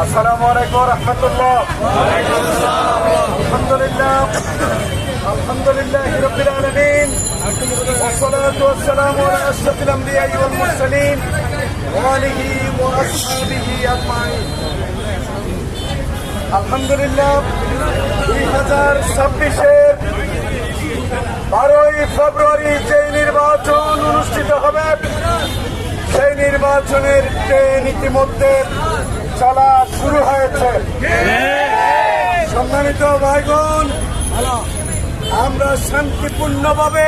আসসালামু আলাইকুম ওয়া রাহমাতুল্লাহ। আলহামদুলিল্লাহি রাব্বিল আলামিন ওয়া সলাতু ওয়া সালামু আলা আশরাফিল আমবিয়া ওয়াল মুরসালিন ওয়া আলিহি ওয়া আসহাবিহি আজমাইন। আলহামদুলিল্লাহ 2026-এর 12ই ফেব্রুয়ারি যে নির্বাচন অনুষ্ঠিত হবে, সেই নির্বাচনের ট্রেন ইতিমধ্যে চলা শুরু হয়েছে। সম্মানিত ভাইগণ, আমরা শান্তিপূর্ণভাবে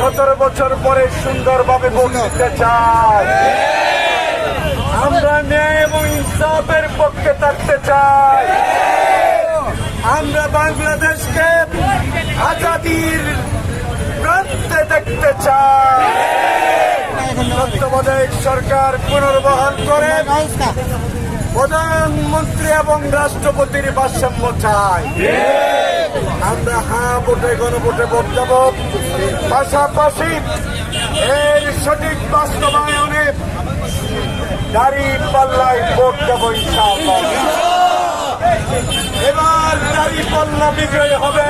17 বছর পরে সুন্দরভাবে ভোট দিতে চাই। আমরা ন্যায় এবং ইনসাফের পক্ষে থাকতে চাই। আমরা বাংলাদেশকে আজাদির প্রান্তে দেখতে চাই। তত্ত্বাবধায়ক সরকার পুনর্বহাল করে প্রধানমন্ত্রী এবং রাষ্ট্রপতির ভারসাম্য চাই। আমরা হ্যাঁ ভোটে গণভোটে ভোট দেব, পাশাপাশি এর সঠিক বাস্তবায়নে দাঁড়িপাল্লায় ভোট দেব ইনশাআল্লাহ। এবার দাঁড়িপাল্লা বিজয় হবে।